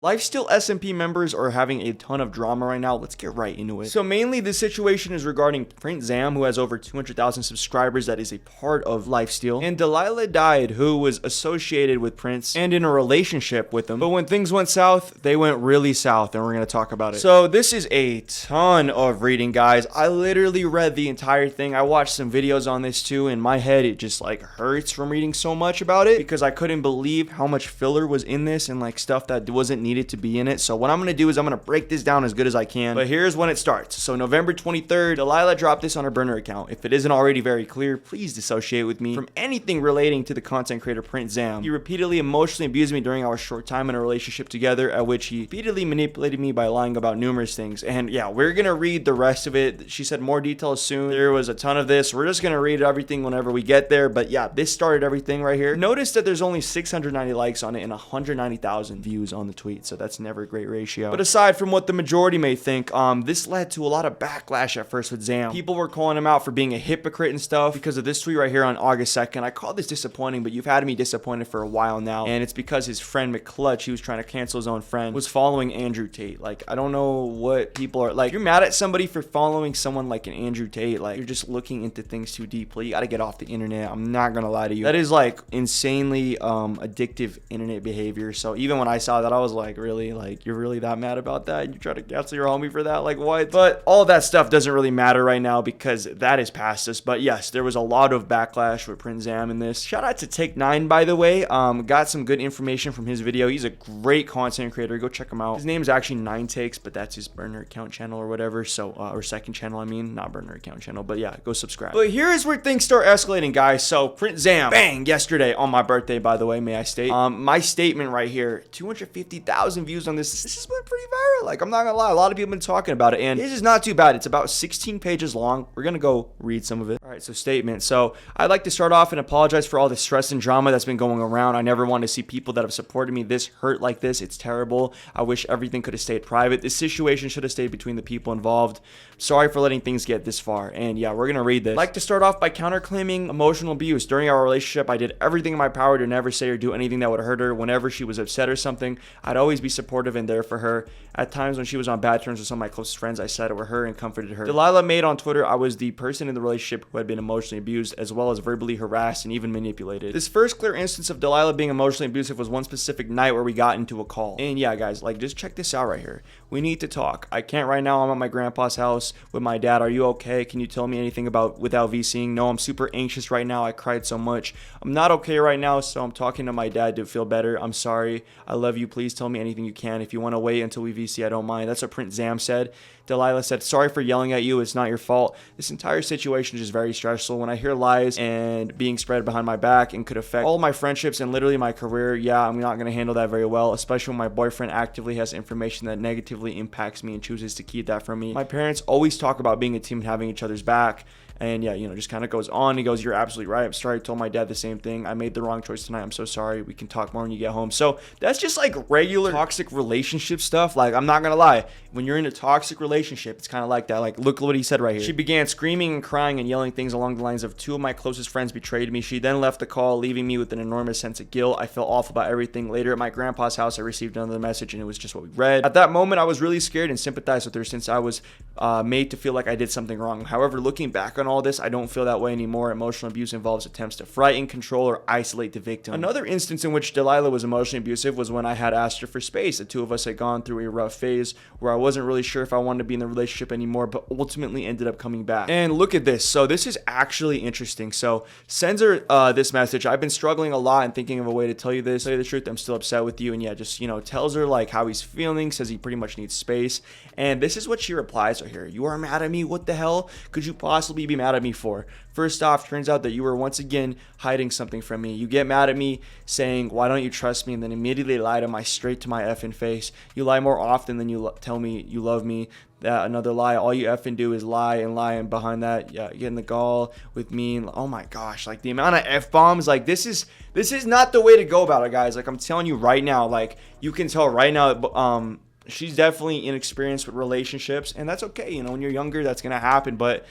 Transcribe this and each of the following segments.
LifestealSMP members are having a ton of drama right now. Let's get right into it. So mainly this situation is regarding PrinceZam, who has over 200,000 subscribers that is a part of Lifesteal, and DeliliahDied, who was associated with Prince and in a relationship with him. But when things went south, they went really south, and we're going to talk about it. So this is a ton of reading, guys. I literally read the entire thing. I watched some videos on this too. In my head, it just like hurts from reading so much about it because I couldn't believe how much filler was in this and like stuff that wasn't needed to be in it. So what I'm going to do is I'm going to break this down as good as I can. But here's when it starts. So November 23rd, Delilah dropped this on her burner account. If it isn't already very clear, please dissociate with me from anything relating to the content creator PrinceZam. He repeatedly emotionally abused me during our short time in a relationship together, at which he repeatedly manipulated me by lying about numerous things. And yeah, we're going to read the rest of it. She said more details soon. There was a ton of this. We're just going to read everything whenever we get there. But yeah, this started everything right here. Notice that there's only 690 likes on it and 190,000 views on the tweet. So that's never a great ratio. But aside from what the majority may think, this led to a lot of backlash at first with Zam. People were calling him out for being a hypocrite and stuff because of this tweet right here on August 2nd. I called this disappointing, but you've had me disappointed for a while now. And it's because his friend McClutch, he was trying to cancel his own friend, was following Andrew Tate. Like, I don't know what people are like. You're mad at somebody for following someone like an Andrew Tate. Like, you're just looking into things too deeply. You got to get off the internet. I'm not going to lie to you. That is like insanely addictive internet behavior. So even when I saw that, I was like, really? Like, you're really that mad about that? You try to cancel your homie for that? Like, what? But all that stuff doesn't really matter right now because that is past us. But yes, there was a lot of backlash with PrinceZam in this. Shout out to Take 9, by the way. Got some good information from his video. He's a great content creator. Go check him out. His name is actually 9 Takes, but that's his burner account channel or whatever. So, or second channel, I mean, not burner account channel. But yeah, go subscribe. But here is where things start escalating, guys. So PrinceZam, bang, yesterday on my birthday, by the way, may I state. My statement right here, 250,000 views on this. This has been pretty viral. Like, I'm not gonna lie, a lot of people have been talking about it, and this is not too bad. It's about 16 pages long. We're gonna go read some of it. All right, so statement. So I'd like to start off and apologize for all the stress and drama that's been going around. I never want to see people that have supported me this hurt like this. It's terrible. I wish everything could have stayed private. This situation should have stayed between the people involved. Sorry for letting things get this far. And yeah, we're gonna read this. I'd like to start off by counterclaiming emotional abuse. During our relationship, I did everything in my power to never say or do anything that would hurt her. Whenever she was upset or something, I'd always be supportive and there for her. At times when she was on bad terms with some of my closest friends, I sat over her and comforted her. Delilah made on Twitter I was the person in the relationship who had been emotionally abused as well as verbally harassed and even manipulated. This first clear instance of Delilah being emotionally abusive was one specific night where we got into a call. And yeah, guys, like, just check this out right here. We need to talk. I can't right now. I'm at my grandpa's house with my dad. Are you okay? Can you tell me anything about without VCing? No, I'm super anxious right now. I cried so much. I'm not okay right now, so I'm talking to my dad to feel better. I'm sorry. I love you. Please tell me anything you can. If you want to wait until we VC, I don't mind. That's what PrinceZam said. Delilah said, sorry for yelling at you. It's not your fault. This entire situation is just very stressful. When I hear lies and being spread behind my back and could affect all my friendships and literally my career, yeah, I'm not going to handle that very well, especially when my boyfriend actively has information that negatively impacts me and chooses to keep that from me. My parents always talk about being a team and having each other's back. And yeah, you know, just kind of goes on. He goes, you're absolutely right. I'm sorry. I told my dad the same thing. I made the wrong choice tonight. I'm so sorry. We can talk more when you get home. So that's just like regular toxic relationship stuff. Like, I'm not going to lie. When you're in a toxic relationship, it's kind of like that. Like, look what he said right here. She began screaming and crying and yelling things along the lines of, two of my closest friends betrayed me. She then left the call, leaving me with an enormous sense of guilt. I felt awful about everything. Later at my grandpa's house, I received another message and it was just what we read. At that moment, I was really scared and sympathized with her since I was made to feel like I did something wrong. However, looking back on all this, I don't feel that way anymore. Emotional abuse involves attempts to frighten, control, or isolate the victim. Another instance in which Delilah was emotionally abusive was when I had asked her for space. The two of us had gone through a rough phase where I wasn't really sure if I wanted to be in the relationship anymore, but ultimately ended up coming back. And look at this. So this is actually interesting. So sends her this message. I've been struggling a lot and thinking of a way to tell you this. Tell you the truth, I'm still upset with you. And yeah, just, you know, tells her like how he's feeling, says he pretty much needs space. And this is what she replies right here. You are mad at me? What the hell could you possibly be mad at me for? First off, turns out that you were once again hiding something from me. You get mad at me saying, why don't you trust me? And then immediately lie to my straight to my effing face. You lie more often than you tell me you love me. That another lie. All you effing do is lie, and behind that, yeah, getting the gall with me. And, oh my gosh, like the amount of F-bombs, like this is not the way to go about it, guys. Like, I'm telling you right now, like, you can tell right now, she's definitely inexperienced with relationships, and that's okay. You know, when you're younger, that's gonna happen, but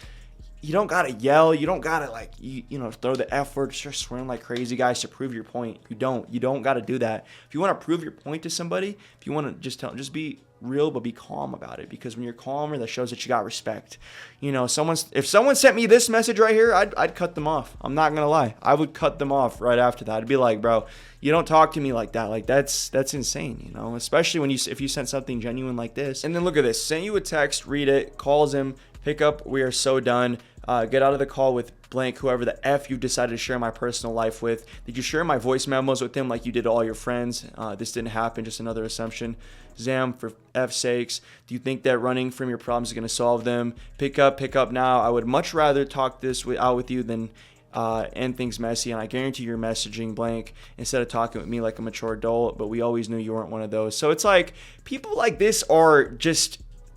you don't gotta yell. You don't gotta like you know throw the F word, start swearing like crazy guys to prove your point. You don't gotta do that. If you want to prove your point to somebody, if you want to just be real, but be calm about it. Because when you're calmer, that shows that you got respect. You know, if someone sent me this message right here, I'd cut them off. I'm not gonna lie, I would cut them off right after that. I'd be like, bro, you don't talk to me like that. Like that's insane. You know, especially when if you sent something genuine like this. And then look at this. Sent you a text, read it, calls him, pick up. We are so done. Get out of the call with blank, whoever the F you decided to share my personal life with. Did you share my voice memos with him like you did all your friends? This didn't happen, just another assumption. Zam, for F's sakes, do you think that running from your problems is going to solve them? Pick up now. I would much rather talk this out with you than end things messy, and I guarantee you're messaging blank instead of talking with me like a mature adult, but we always knew you weren't one of those. So it's like, people like this are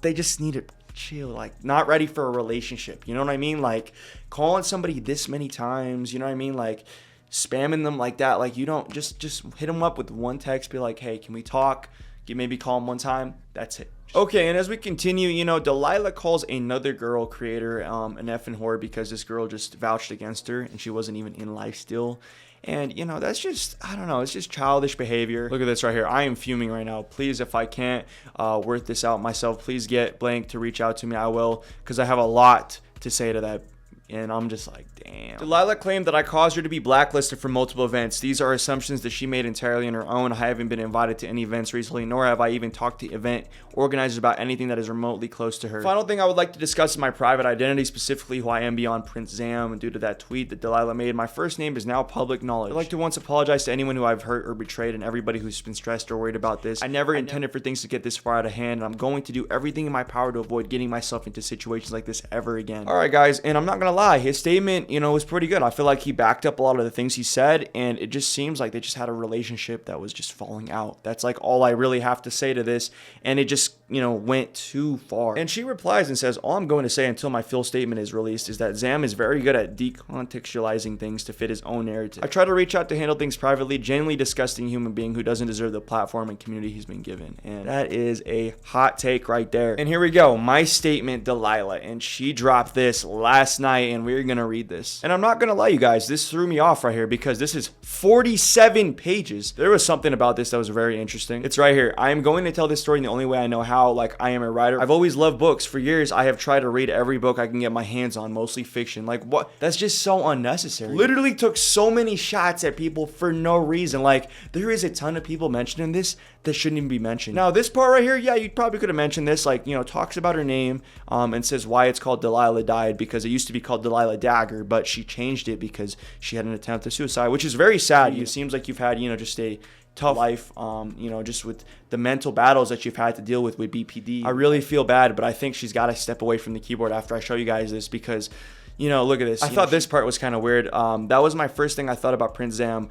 they just need to chill, like not ready for a relationship. You know what I mean? Like calling somebody this many times, you know what I mean? Like spamming them like that. Like you don't just hit them up with one text, be like, hey, can we talk? Maybe call them one time. That's it. Okay, and as we continue, you know, Delilah calls another girl creator an effing whore because this girl just vouched against her and she wasn't even in Lifesteal. And, you know, that's just, I don't know, it's just childish behavior. Look at this right here. I am fuming right now. Please, if I can't work this out myself, please get blank to reach out to me. I will, because I have a lot to say to that. And I'm just like, damn. Delilah claimed that I caused her to be blacklisted from multiple events. These are assumptions that she made entirely on her own. I haven't been invited to any events recently, nor have I even talked to event organizers about anything that is remotely close to her. Final thing I would like to discuss is my private identity, specifically who I am beyond PrinceZam. And due to that tweet that Delilah made, my first name is now public knowledge. I'd like to once apologize to anyone who I've hurt or betrayed and everybody who's been stressed or worried about this. I never intended for things to get this far out of hand, and I'm going to do everything in my power to avoid getting myself into situations like this ever again. All right, guys, and I'm not gonna lie, his statement, you know, was pretty good. I feel like he backed up a lot of the things he said, and it just seems like they just had a relationship that was just falling out. That's like all I really have to say to this, and it just, you know, went too far. And she replies and says, all I'm going to say until my full statement is released is that Zam is very good at decontextualizing things to fit his own narrative. I try to reach out to handle things privately, genuinely disgusting human being who doesn't deserve the platform and community he's been given. And that is a hot take right there. And here we go, my statement, Delilah, and she dropped this last night, and we're gonna read this. And I'm not gonna lie, you guys, this threw me off right here because this is 47 pages. There was something about this that was very interesting. It's right here. I am going to tell this story in the only way I know how. Like, I am a writer. I've always loved books. For years, I have tried to read every book I can get my hands on, mostly fiction. Like, what? That's just so unnecessary. Literally took so many shots at people for no reason. Like, there is a ton of people mentioning this that shouldn't even be mentioned. Now, this part right here, yeah, you probably could have mentioned this. Like, you know, talks about her name and says why it's called DeliliahDied, because it used to be called Delilah Dagger, but she changed it because she had an attempt at suicide, which is very sad. It seems like you've had, you know, just a tough life, you know, just with the mental battles that you've had to deal with BPD. I really feel bad, but I think she's got to step away from the keyboard after I show you guys this because, you know, look at this. I thought this part was kind of weird. That was my first thing I thought about PrinceZam.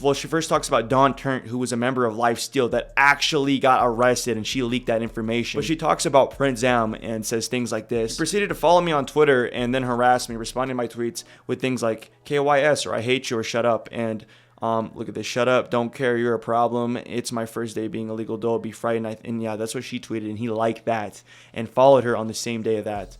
Well, she first talks about Dawn Turnt, who was a member of LifestealSMP that actually got arrested, and she leaked that information. But she talks about PrinceZam and says things like this. She proceeded to follow me on Twitter and then harass me, responding to my tweets with things like KYS or I hate you or shut up. And look at this. Shut up. Don't care. You're a problem. It's my first day being a legal adult. Be frightened. And yeah, that's what she tweeted. And he liked that and followed her on the same day of that.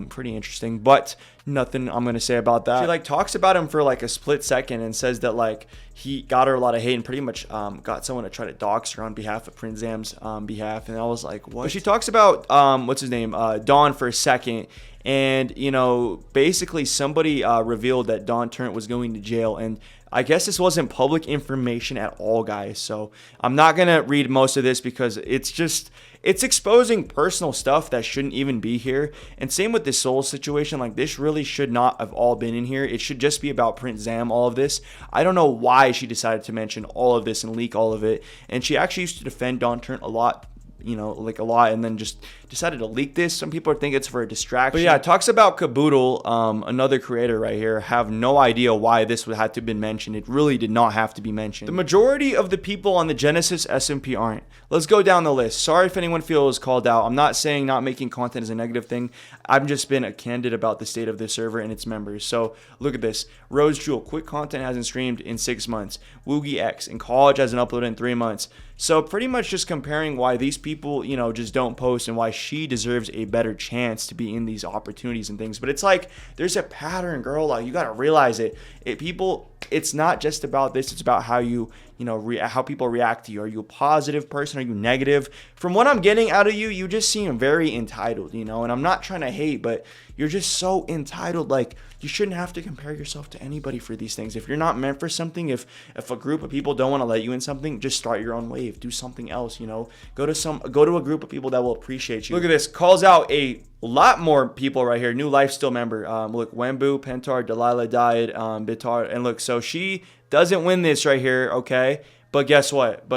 Pretty interesting, but nothing I'm going to say about that. She like talks about him for like a split second and says that like he got her a lot of hate and pretty much got someone to try to dox her on behalf of PrinceZam's behalf. And I was like, what? But she talks about, what's his name? Dawn for a second. And, you know, basically somebody revealed that Dawn Turnt was going to jail. And I guess this wasn't public information at all, guys. So I'm not going to read most of this because it's exposing personal stuff that shouldn't even be here. And same with this Soul situation. Like, this really should not have all been in here. It should just be about PrinceZam, all of this. I don't know why she decided to mention all of this and leak all of it. And she actually used to defend Dawn Turnt a lot, you know, like a lot, and then just decided to leak this. Some people think it's for a distraction. But yeah, it talks about Caboodle, another creator right here. Have no idea why this would have to have been mentioned. It really did not have to be mentioned. The majority of the people on the Genesis SMP aren't. Let's go down the list. Sorry if anyone feels called out. I'm not saying not making content is a negative thing. I've just been candid about the state of the server and its members. So look at this. Rose Jewel, quick content hasn't streamed in 6 months. Woogie X, in college hasn't uploaded in 3 months. So pretty much just comparing why these people, you know, just don't post and why she deserves a better chance to be in these opportunities and things. But it's like there's a pattern, girl. Like you got to realize it. It's not just about this. It's about how you know, how people react to you. Are you a positive person? Are you negative? From what I'm getting out of you, you just seem very entitled, you know, and I'm not trying to hate, but you're just so entitled. Like you shouldn't have to compare yourself to anybody for these things. If you're not meant for something, if a group of people don't want to let you in something, just start your own wave. Do something else, you know. Go to a group of people that will appreciate you. Look at this. Calls out a lot more people right here. New Lifesteal member. Look, Wembu, Pentar, DeliliahDied, Bitar, and look, so she doesn't win this right here, okay? But guess what?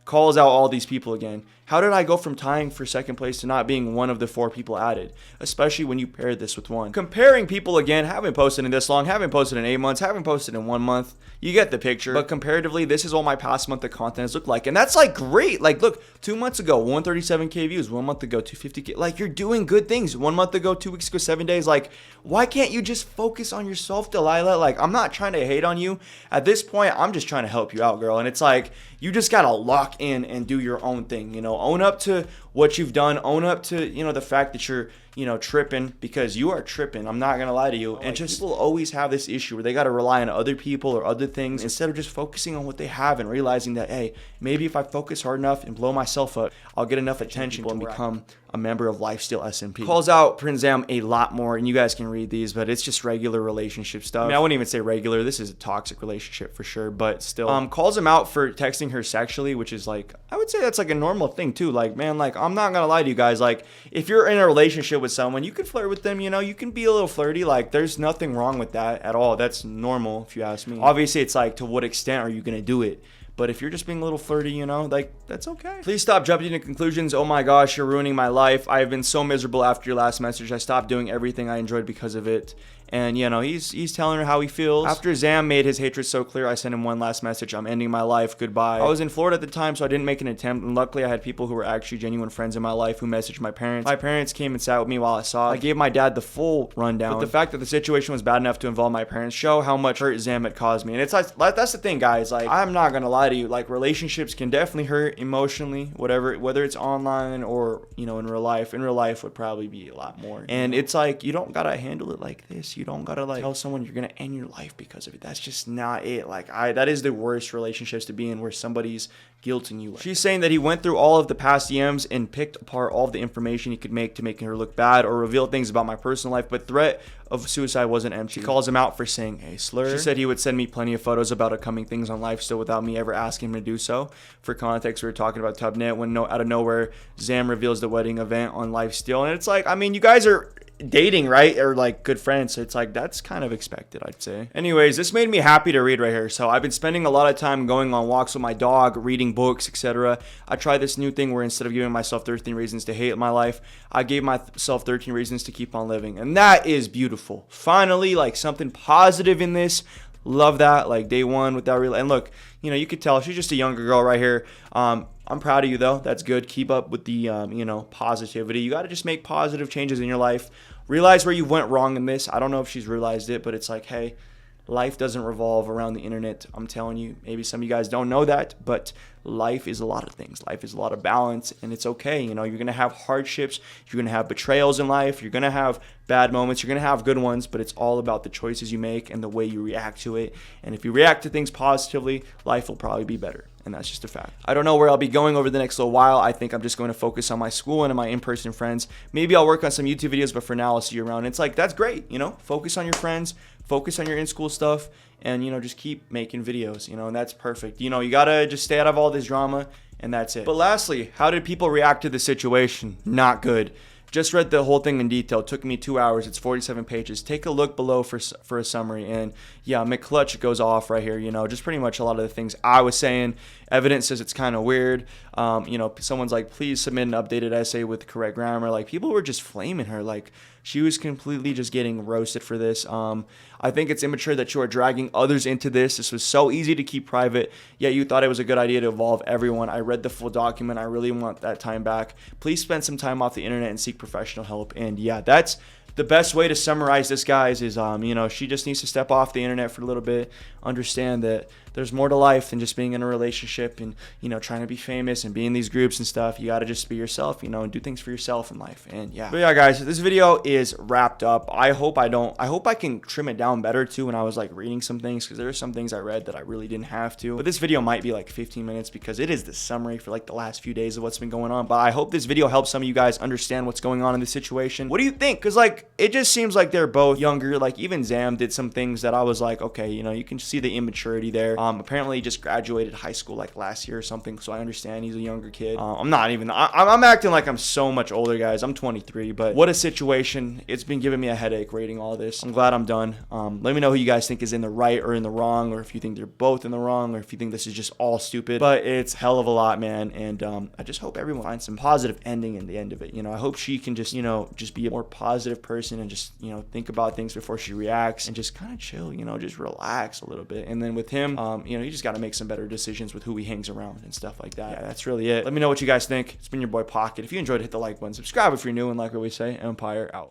Calls out all these people again. How did I go from tying for second place to not being one of the 4 people added? Especially when you pair this with one. Comparing people again, haven't posted in this long, haven't posted in 8 months, haven't posted in 1 month. You get the picture. But comparatively, this is all my past month of content has looked like. And that's like great. Like look, 2 months ago, 137K views. 1 month ago, 250K. Like you're doing good things. 1 month ago, 2 weeks ago, 7 days. Like why can't you just focus on yourself, Delilah? Like I'm not trying to hate on you. At this point, I'm just trying to help you out, girl. And it's like you just got to lock in and do your own thing, you know. Own up to what you've done. Own up to, you know, the fact that you're, you know, tripping, because you are tripping. I'm not gonna lie to you. And just people always have this issue where they got to rely on other people or other things instead of just focusing on what they have and realizing that, hey, maybe if I focus hard enough and blow myself up, I'll get enough attention to become a member of LifestealSMP. Calls out PrinceZam a lot more, and you guys can read these, but it's just regular relationship stuff. I mean, I wouldn't even say regular. This is a toxic relationship for sure, but still. Calls him out for texting her sexually, which is like, I would say that's like a normal thing too. Like, man, like I'm not gonna lie to you guys. Like, if you're in a relationship with someone, you can flirt with them, you know, you can be a little flirty. Like, there's nothing wrong with that at all. That's normal if you ask me. Obviously, it's like, to what extent are you gonna do it? But if you're just being a little flirty, you know, like, that's okay. Please stop jumping to conclusions. Oh my gosh, you're ruining my life. I have been so miserable after your last message. I stopped doing everything I enjoyed because of it. And, you know, he's telling her how he feels. After Zam made his hatred so clear, I sent him one last message. I'm ending my life. Goodbye. I was in Florida at the time, so I didn't make an attempt. And luckily, I had people who were actually genuine friends in my life who messaged my parents. My parents came and sat with me while I saw it. I gave my dad the full rundown. But the fact that the situation was bad enough to involve my parents show how much hurt Zam had caused me. And it's like, that's the thing, guys. Like, I'm not going to lie to you. Like, relationships can definitely hurt emotionally, whether it's online or, you know, in real life. In real life would probably be a lot more. And it's like, you don't got to handle it like this. You don't got to, like, tell someone you're gonna end your life because of it. That's just not it. Like, that is the worst relationships to be in, where somebody's guilting you. She's saying that he went through all of the past DMs and picked apart all of the information he could make to make her look bad or reveal things about my personal life, but threat of suicide wasn't empty. She calls him out for saying a slur. She said he would send me plenty of photos about upcoming things on Lifesteal without me ever asking him to do so. For context, we were talking about Tubnet when out of nowhere, Zam reveals the wedding event on Lifesteal. And it's like, I mean, you guys are dating, right? Or like good friends. So it's like, that's kind of expected, I'd say. Anyways, this made me happy to read right here. So I've been spending a lot of time going on walks with my dog, reading books, etc. I tried this new thing where instead of giving myself 13 reasons to hate my life, I gave myself 13 reasons to keep on living. And that is beautiful. Finally, like, something positive in this. Love that. Like, day one with that real. And look, you know, you could tell she's just a younger girl right here. I'm proud of you, though. That's good. Keep up with the, you know, positivity. You got to just make positive changes in your life. Realize where you went wrong in this. I don't know if she's realized it, but it's like, hey, life doesn't revolve around the internet. I'm telling you, maybe some of you guys don't know that, but life is a lot of things. Life is a lot of balance, and it's okay. You know, you're going to have hardships. You're going to have betrayals in life. You're going to have bad moments. You're going to have good ones, but it's all about the choices you make and the way you react to it. And if you react to things positively, life will probably be better. And that's just a fact. I don't know where I'll be going over the next little while. I think I'm just going to focus on my school and my in-person friends. Maybe I'll work on some YouTube videos, but for now, I'll see you around. It's like, that's great, you know? Focus on your friends, focus on your in-school stuff, and, you know, just keep making videos, you know, and that's perfect. You know, you got to just stay out of all this drama, and that's it. But lastly, how did people react to the situation? Not good. Just read the whole thing in detail. It took me 2 hours. It's 47 pages. Take a look below for a summary. And yeah, McClutch goes off right here. You know, just pretty much a lot of the things I was saying. Evidence says it's kind of weird. You know, someone's like, please submit an updated essay with correct grammar. Like, people were just flaming her. Like, she was completely just getting roasted for this. I think it's immature that you are dragging others into this. This was so easy to keep private, yet you thought it was a good idea to involve everyone. I read the full document. I really want that time back. Please spend some time off the internet and seek professional help. And yeah, that's the best way to summarize this, guys, is, you know, she just needs to step off the internet for a little bit, understand that there's more to life than just being in a relationship and, you know, trying to be famous and be in these groups and stuff. You got to just be yourself, you know, and do things for yourself in life. And yeah. But yeah, guys, this video is wrapped up. I hope I can trim it down better too when I was like reading some things, because there are some things I read that I really didn't have to. But this video might be like 15 minutes because it is the summary for like the last few days of what's been going on. But I hope this video helps some of you guys understand what's going on in this situation. What do you think? Because like it just seems like they're both younger. Like even Zam did some things that I was like, okay, you know, you can see the immaturity there. Apparently he just graduated high school like last year or something, so I understand he's a younger kid. I'm acting like I'm so much older, guys. I'm 23, but what a situation. It's been giving me a headache reading all this. I'm glad I'm done. Let me know who you guys think is in the right or in the wrong, or if you think they're both in the wrong, or if you think this is just all stupid. But it's hell of a lot, man. And I just hope everyone finds some positive ending in the end of it. You know, I hope she can just, you know, just be a more positive person and just, you know, think about things before she reacts and just kind of chill, you know, just relax a little bit. And then with him, you know, you just got to make some better decisions with who he hangs around and stuff like that. Yeah, that's really it. Let me know what you guys think. It's been your boy Pocket. If you enjoyed, hit the like button, subscribe if you're new, and like what we say, Empire out.